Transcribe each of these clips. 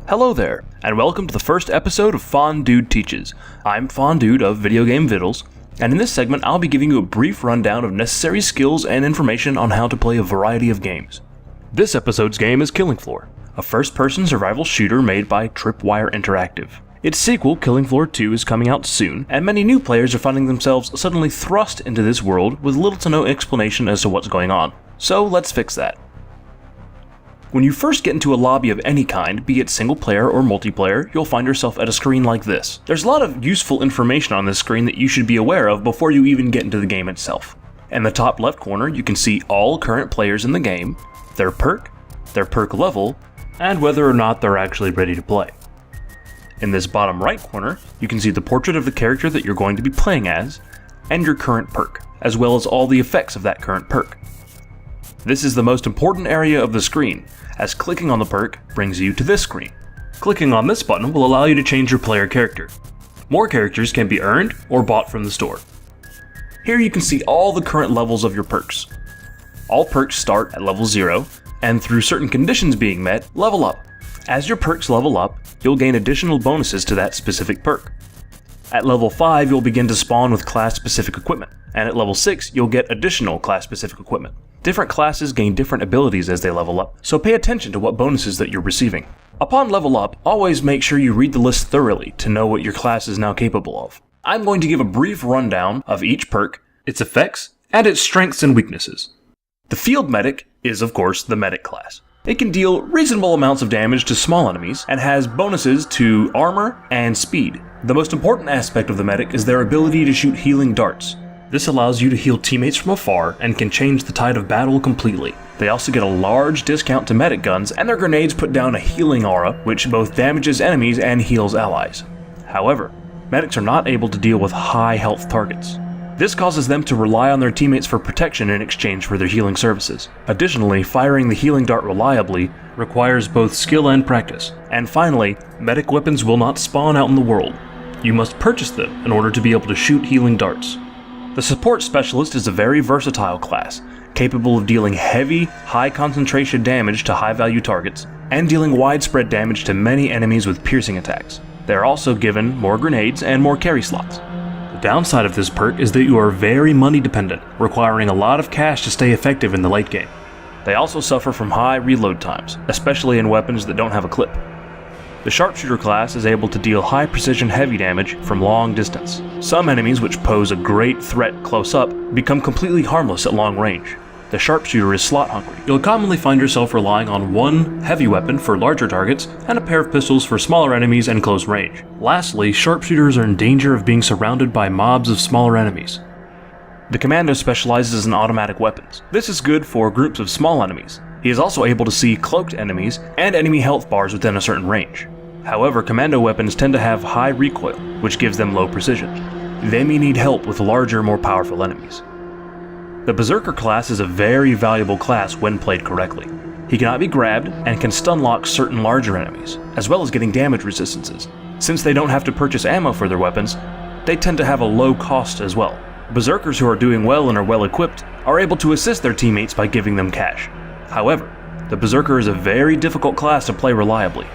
Hello there, and welcome to the first episode of Fonduede Teaches. I'm Fonduede of Video Game Viddles, and in this segment I'll be giving you a brief rundown of necessary skills and information on how to play a variety of games. This episode's game is Killing Floor, a first-person survival shooter made by Tripwire Interactive. Its sequel, Killing Floor 2, is coming out soon, and many new players are finding themselves suddenly thrust into this world with little to no explanation as to what's going on. So let's fix that. When you first get into a lobby of any kind, be it single player or multiplayer, you'll find yourself at a screen like this. There's a lot of useful information on this screen that you should be aware of before you even get into the game itself. In the top left corner, you can see all current players in the game, their perk level, and whether or not they're actually ready to play. In this bottom right corner, you can see the portrait of the character that you're going to be playing as, and your current perk, as well as all the effects of that current perk. This is the most important area of the screen, as clicking on the perk brings you to this screen. Clicking on this button will allow you to change your player character. More characters can be earned or bought from the store. Here you can see all the current levels of your perks. All perks start at level 0, and through certain conditions being met, level up. As your perks level up, you'll gain additional bonuses to that specific perk. At level 5, you'll begin to spawn with class-specific equipment, and at level 6, you'll get additional class-specific equipment. Different classes gain different abilities as they level up, so pay attention to what bonuses that you're receiving. Upon level up, always make sure you read the list thoroughly to know what your class is now capable of. I'm going to give a brief rundown of each perk, its effects, and its strengths and weaknesses. The Field Medic is, of course, the medic class. It can deal reasonable amounts of damage to small enemies, and has bonuses to armor and speed. The most important aspect of the medic is their ability to shoot healing darts. This allows you to heal teammates from afar and can change the tide of battle completely. They also get a large discount to medic guns, and their grenades put down a healing aura, which both damages enemies and heals allies. However, medics are not able to deal with high health targets. This causes them to rely on their teammates for protection in exchange for their healing services. Additionally, firing the healing dart reliably requires both skill and practice. And finally, medic weapons will not spawn out in the world. You must purchase them in order to be able to shoot healing darts. The Support Specialist is a very versatile class, capable of dealing heavy, high-concentration damage to high-value targets, and dealing widespread damage to many enemies with piercing attacks. They are also given more grenades and more carry slots. The downside of this perk is that you are very money-dependent, requiring a lot of cash to stay effective in the late game. They also suffer from high reload times, especially in weapons that don't have a clip. The Sharpshooter class is able to deal high-precision heavy damage from long distance. Some enemies which pose a great threat close up become completely harmless at long range. The Sharpshooter is slot hungry. You'll commonly find yourself relying on one heavy weapon for larger targets and a pair of pistols for smaller enemies and close range. Lastly, Sharpshooters are in danger of being surrounded by mobs of smaller enemies. The Commando specializes in automatic weapons. This is good for groups of small enemies. He is also able to see cloaked enemies and enemy health bars within a certain range. However, commando weapons tend to have high recoil, which gives them low precision. They may need help with larger, more powerful enemies. The Berserker class is a very valuable class when played correctly. He cannot be grabbed and can stun lock certain larger enemies, as well as getting damage resistances. Since they don't have to purchase ammo for their weapons, they tend to have a low cost as well. Berserkers who are doing well and are well equipped are able to assist their teammates by giving them cash. However, the Berserker is a very difficult class to play reliably,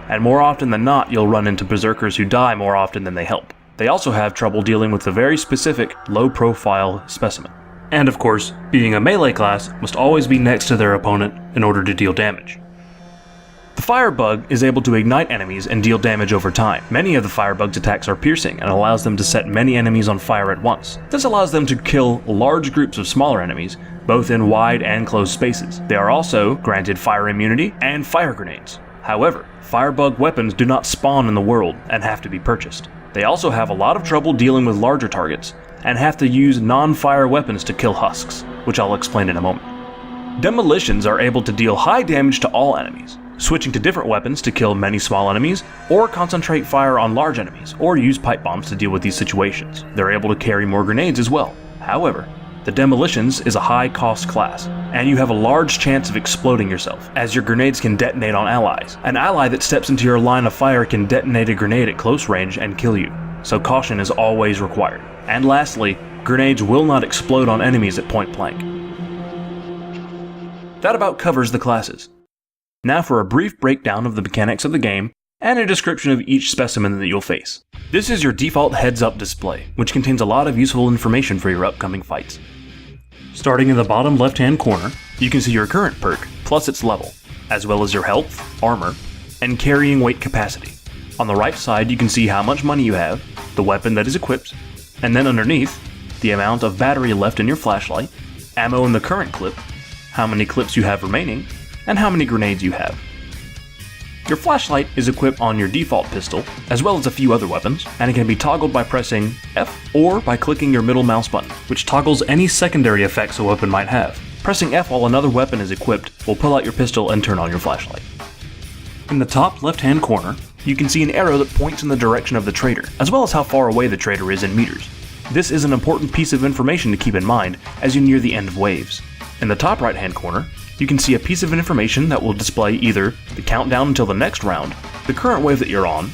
and more often than not you'll run into Berserkers who die more often than they help. They also have trouble dealing with the very specific, low-profile specimen. And of course, being a melee class must always be next to their opponent in order to deal damage. The Firebug is able to ignite enemies and deal damage over time. Many of the Firebug's attacks are piercing and allows them to set many enemies on fire at once. This allows them to kill large groups of smaller enemies, both in wide and closed spaces. They are also granted fire immunity and fire grenades. However, Firebug weapons do not spawn in the world and have to be purchased. They also have a lot of trouble dealing with larger targets and have to use non-fire weapons to kill husks, which I'll explain in a moment. Demolitions are able to deal high damage to all enemies, switching to different weapons to kill many small enemies, or concentrate fire on large enemies, or use pipe bombs to deal with these situations. They're able to carry more grenades as well. However, the Demolitions is a high-cost class, and you have a large chance of exploding yourself, as your grenades can detonate on allies. An ally that steps into your line of fire can detonate a grenade at close range and kill you, so caution is always required. And lastly, grenades will not explode on enemies at point blank. That about covers the classes. Now for a brief breakdown of the mechanics of the game, and a description of each specimen that you'll face. This is your default heads-up display, which contains a lot of useful information for your upcoming fights. Starting in the bottom left-hand corner, you can see your current perk, plus its level, as well as your health, armor, and carrying weight capacity. On the right side, you can see how much money you have, the weapon that is equipped, and then underneath, the amount of battery left in your flashlight, ammo in the current clip, how many clips you have remaining, and how many grenades you have. Your flashlight is equipped on your default pistol, as well as a few other weapons, and it can be toggled by pressing F or by clicking your middle mouse button, which toggles any secondary effects a weapon might have. Pressing F while another weapon is equipped will pull out your pistol and turn on your flashlight. In the top left-hand corner, you can see an arrow that points in the direction of the trader, as well as how far away the trader is in meters. This is an important piece of information to keep in mind as you near the end of waves. In the top right-hand corner, you can see a piece of information that will display either the countdown until the next round, the current wave that you're on,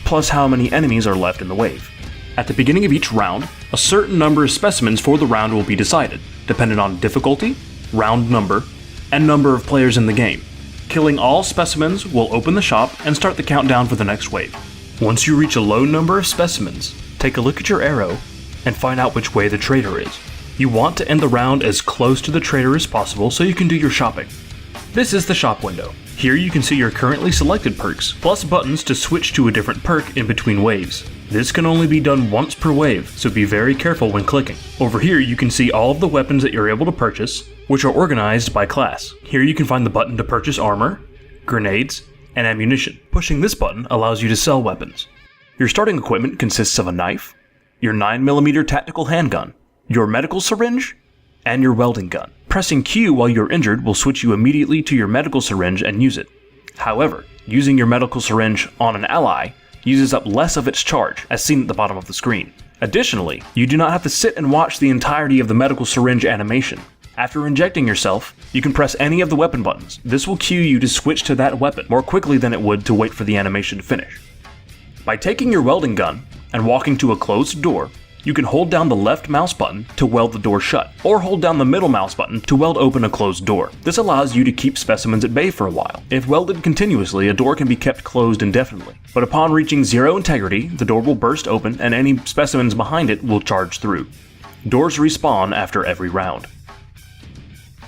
plus how many enemies are left in the wave. At the beginning of each round, a certain number of specimens for the round will be decided, dependent on difficulty, round number, and number of players in the game. Killing all specimens will open the shop and start the countdown for the next wave. Once you reach a low number of specimens, take a look at your arrow and find out which way the trader is. You want to end the round as close to the trader as possible so you can do your shopping. This is the shop window. Here you can see your currently selected perks, plus buttons to switch to a different perk in between waves. This can only be done once per wave, so be very careful when clicking. Over here you can see all of the weapons that you're able to purchase, which are organized by class. Here you can find the button to purchase armor, grenades, and ammunition. Pushing this button allows you to sell weapons. Your starting equipment consists of a knife, your 9mm tactical handgun, your medical syringe, and your welding gun. Pressing Q while you're injured will switch you immediately to your medical syringe and use it. However, using your medical syringe on an ally uses up less of its charge, as seen at the bottom of the screen. Additionally, you do not have to sit and watch the entirety of the medical syringe animation. After injecting yourself, you can press any of the weapon buttons. This will cue you to switch to that weapon more quickly than it would to wait for the animation to finish. By taking your welding gun and walking to a closed door, you can hold down the left mouse button to weld the door shut, or hold down the middle mouse button to weld open a closed door. This allows you to keep specimens at bay for a while. If welded continuously, a door can be kept closed indefinitely, but upon reaching zero integrity, the door will burst open and any specimens behind it will charge through. Doors respawn after every round.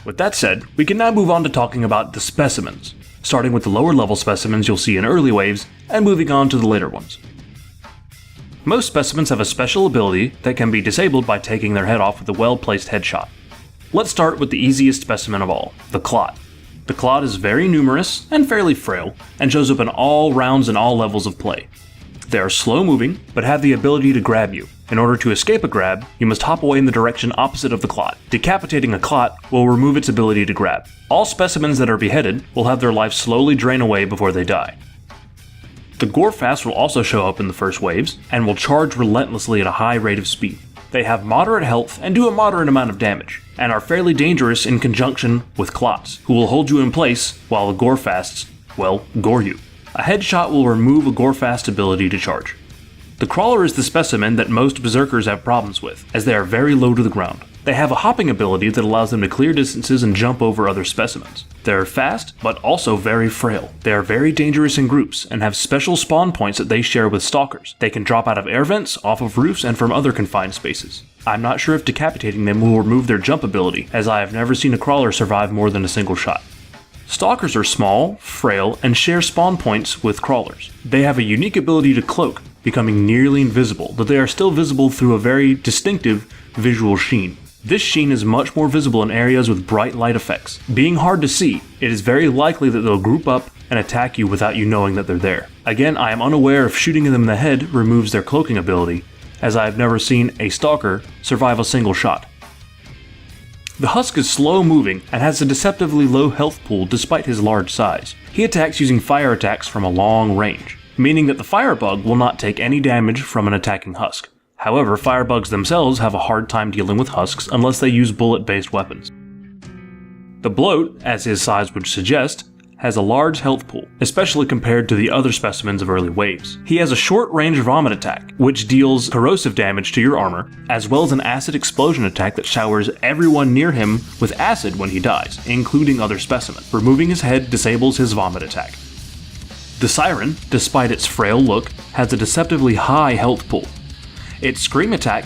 With that said, we can now move on to talking about the specimens, starting with the lower level specimens you'll see in early waves, and moving on to the later ones. Most specimens have a special ability that can be disabled by taking their head off with a well-placed headshot. Let's start with the easiest specimen of all, the clot. The clot is very numerous and fairly frail, and shows up in all rounds and all levels of play. They are slow-moving, but have the ability to grab you. In order to escape a grab, you must hop away in the direction opposite of the clot. Decapitating a clot will remove its ability to grab. All specimens that are beheaded will have their life slowly drain away before they die. The gore fast will also show up in the first waves, and will charge relentlessly at a high rate of speed. They have moderate health and do a moderate amount of damage, and are fairly dangerous in conjunction with clots, who will hold you in place while the gore fasts, well, gore you. A headshot will remove a gore fast ability to charge. The crawler is the specimen that most berserkers have problems with, as they are very low to the ground. They have a hopping ability that allows them to clear distances and jump over other specimens. They are fast, but also very frail. They are very dangerous in groups, and have special spawn points that they share with stalkers. They can drop out of air vents, off of roofs, and from other confined spaces. I'm not sure if decapitating them will remove their jump ability, as I have never seen a crawler survive more than a single shot. Stalkers are small, frail, and share spawn points with crawlers. They have a unique ability to cloak, becoming nearly invisible, but they are still visible through a very distinctive visual sheen. This sheen is much more visible in areas with bright light effects. Being hard to see, it is very likely that they'll group up and attack you without you knowing that they're there. Again, I am unaware if shooting them in the head removes their cloaking ability, as I have never seen a stalker survive a single shot. The Husk is slow moving and has a deceptively low health pool despite his large size. He attacks using fire attacks from a long range, meaning that the firebug will not take any damage from an attacking Husk. However, firebugs themselves have a hard time dealing with husks unless they use bullet-based weapons. The Bloat, as his size would suggest, has a large health pool, especially compared to the other specimens of early waves. He has a short-range vomit attack, which deals corrosive damage to your armor, as well as an acid explosion attack that showers everyone near him with acid when he dies, including other specimens. Removing his head disables his vomit attack. The Siren, despite its frail look, has a deceptively high health pool. Its scream attack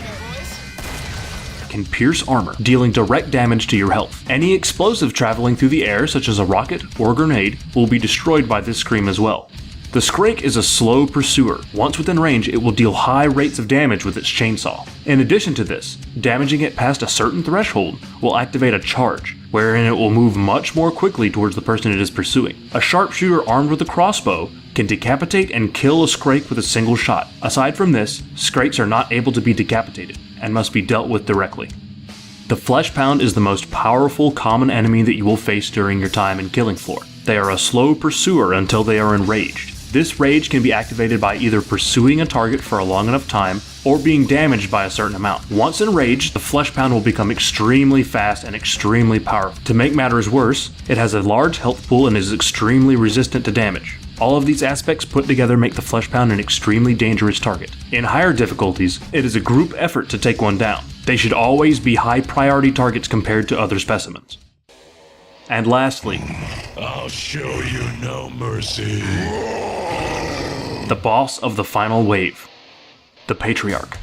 can pierce armor, dealing direct damage to your health. Any explosive traveling through the air, such as a rocket or grenade, will be destroyed by this scream as well. The Scrake is a slow pursuer. Once within range, it will deal high rates of damage with its chainsaw. In addition to this, damaging it past a certain threshold will activate a charge, wherein it will move much more quickly towards the person it is pursuing. A sharpshooter armed with a crossbow can decapitate and kill a Scrake with a single shot. Aside from this, Scrakes are not able to be decapitated, and must be dealt with directly. The Flesh Pound is the most powerful common enemy that you will face during your time in Killing Floor. They are a slow pursuer until they are enraged. This rage can be activated by either pursuing a target for a long enough time, or being damaged by a certain amount. Once enraged, the Flesh Pound will become extremely fast and extremely powerful. To make matters worse, it has a large health pool and is extremely resistant to damage. All of these aspects put together make the Flesh Pound an extremely dangerous target. In higher difficulties, it is a group effort to take one down. They should always be high priority targets compared to other specimens. And lastly, I'll show you no mercy. The boss of the final wave, the Patriarch.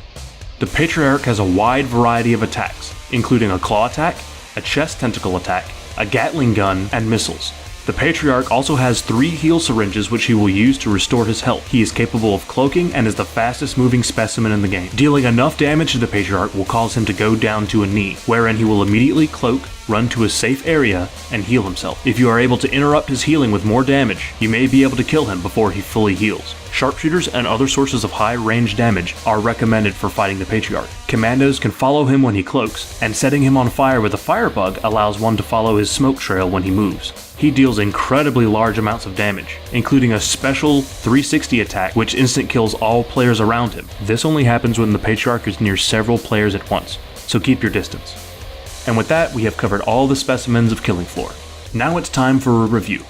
The Patriarch has a wide variety of attacks, including a claw attack, a chest tentacle attack, a Gatling gun, and missiles. The Patriarch also has 3 heal syringes which he will use to restore his health. He is capable of cloaking and is the fastest moving specimen in the game. Dealing enough damage to the Patriarch will cause him to go down to a knee, wherein he will immediately cloak, run to a safe area, and heal himself. If you are able to interrupt his healing with more damage, you may be able to kill him before he fully heals. Sharpshooters and other sources of high range damage are recommended for fighting the Patriarch. Commandos can follow him when he cloaks, and setting him on fire with a firebug allows one to follow his smoke trail when he moves. He deals incredibly large amounts of damage, including a special 360 attack which instant kills all players around him. This only happens when the Patriarch is near several players at once, so keep your distance. And with that, we have covered all the specimens of Killing Floor. Now it's time for a review.